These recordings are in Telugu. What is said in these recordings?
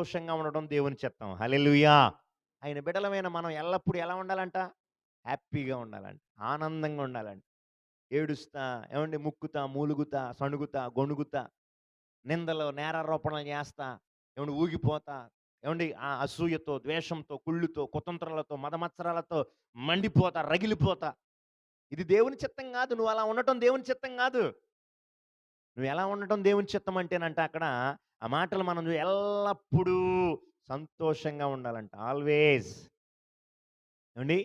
సంతోషంగా ఉండడం దేవుని చిత్తం. హల్లెలూయా! ఆయన బిడ్డలమైన మనం ఎల్లప్పుడూ ఎలా ఉండాలంట? హ్యాపీగా ఉండాలంట. ఆనందంగా ఉండాలంట. ఏడుస్తా, ఏవండీ ముక్కుతా, మూలుగుతా, సణుగుతా, గొణుగుతా, నిందలు, నేరారోపణలు చేస్తా, ఏవండీ ఊగిపోతా, ఏవండీ అసూయతో, ద్వేషంతో, కుళ్ళుతో, కుతంత్రాలతో, మదమత్సరాలతో మండిపోతా, రగిలిపోతా. ఇది దేవుని చిత్తం గాదు. నువ్వు అలా ఉండటం దేవుని చిత్తం గాదు. నువ్వు ఎలా ఉండటం దేవుని చిత్తం అంటేనంట అక్కడ ఆ మాటలు మనం ఎల్లప్పుడూ సంతోషంగా ఉండాలంట. ఆల్వేస్. ఏవండీ?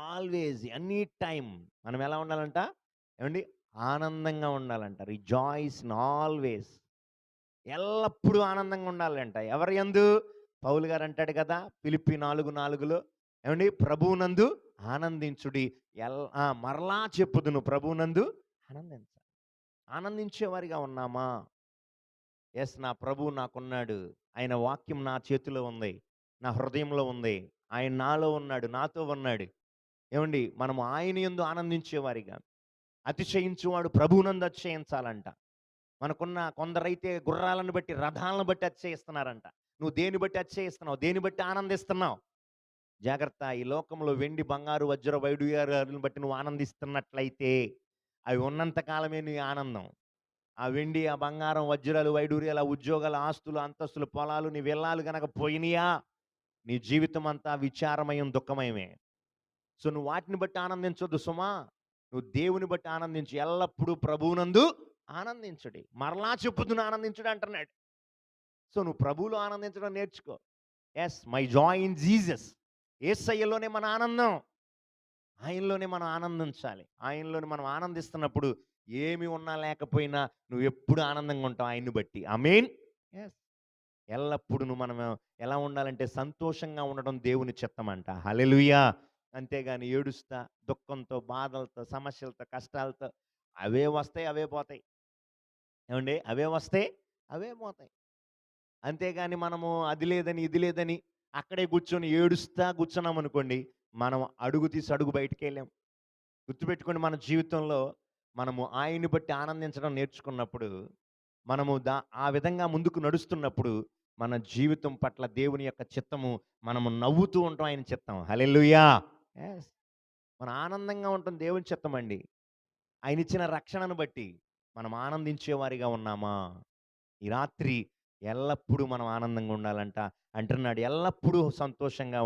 ఆల్వేస్ ఎనీ టైమ్ మనం ఎలా ఉండాలంట? ఏవండీ? ఆనందంగా ఉండాలంట. Rejoice in always. ఎల్లప్పుడూ ఆనందంగా ఉండాలంట. ఎవరి యందు? పౌలు గారు అంటాడు కదా! ఫిలిప్పి 4:4లో ఏవండీ? ప్రభువునందు ఆనందించుడి. మరలా చెప్పుదును ప్రభువునందు ఆనందించాలి. ఆనందించేవారిగా ఉన్నామా? యెస్, నా ప్రభువు నాకున్నాడు. ఆయన వాక్యం నా చేతిలో ఉంది. నా హృదయంలో ఉంది. ఆయన నాలో ఉన్నాడు. నాతో ఉన్నాడు. ఏవండీ? మనము ఆయన యందు ఆనందించేవారిగా. అతిశయించువాడు ప్రభువునందు అతిశయించాలంట. మనకున్న కొందరైతే గుర్రాలను బట్టి, రథాలను బట్టి అతిశయిస్తున్నారంట. నువ్వు దేన్ని బట్టి అతిశయిస్తున్నావు? దేన్ని బట్టి ఆనందిస్తున్నావు? జాగ్రత్త. ఈ లోకంలో వెండి, బంగారు, వజ్ర, వైడూర్యాలను బట్టి నువ్వు ఆనందిస్తున్నట్లయితే అవి ఉన్నంత కాలమే నీ ఆనందం. ఆ వెండి, ఆ బంగారం, వజ్రాలు, వైడూర్యాలు, ఆ ఉద్యోగాలు, ఆస్తులు, అంతస్తులు, పొలాలు, నీ విల్లాలు గనక పోయినయా, నీ జీవితం అంతా విచారమయం, దుఃఖమయమే. సో నువ్వు వాటిని బట్టి ఆనందించొద్దు సుమా. నువ్వు దేవుని బట్టి ఆనందించు. ఎల్లప్పుడూ ప్రభువునందు ఆనందించుడి. మరలా చెప్పుదును ఆనందించుడు అంటున్నాడు. సో నువ్వు ప్రభువులో ఆనందించడం నేర్చుకో. Yes, my joy in Jesus. యేసయ్యలోనే మన ఆనందం. ఆయనలోనే మనం ఆనందించాలి. ఆయనలోనే మనం ఆనందిస్తున్నప్పుడు ఏమి ఉన్నా లేకపోయినా నువ్వు ఎప్పుడు ఆనందంగా ఉంటావు ఆయన్ని బట్టి. ఆమేన్. ఎస్. ఎల్లప్పుడూ మనం ఎలా ఉండాలంటే సంతోషంగా ఉండడం దేవుని చిత్తమంట. హల్లెలూయా! అంతేగాని ఏడుస్తా, దుఃఖంతో, బాధలతో, సమస్యలతో, కష్టాలతో అవే వస్తాయి, అవే పోతాయి. ఏవండీ? అవే వస్తాయి, అవే పోతాయి. అంతేగాని మనము అది లేదని, ఇది లేదని అక్కడే కూర్చొని ఏడుస్తా కూర్చున్నామనుకోండి, మనం అడుగు తీసి అడుగు బయటికెళ్ళాం. గుర్తుపెట్టుకోండి, మన జీవితంలో మనము ఆయన్ని బట్టి ఆనందించడం నేర్చుకున్నప్పుడు, మనము ఆ విధంగా ముందుకు నడుస్తున్నప్పుడు, మన జీవితం పట్ల దేవుని యొక్క చిత్తము మనము నవ్వుతూ ఉంటాం ఆయన చిత్తం. హల్లెలూయా! యెస్. మనం ఆనందంగా ఉండటం దేవుని చిత్తమండి. ఆయనిచ్చిన రక్షణను బట్టి మనం ఆనందించేవారిగా ఉన్నామా? ఈ రాత్రి ఎల్లప్పుడూ మనం ఆనందంగా ఉండాలంట అంటున్నాడు. ఎల్లప్పుడూ సంతోషంగా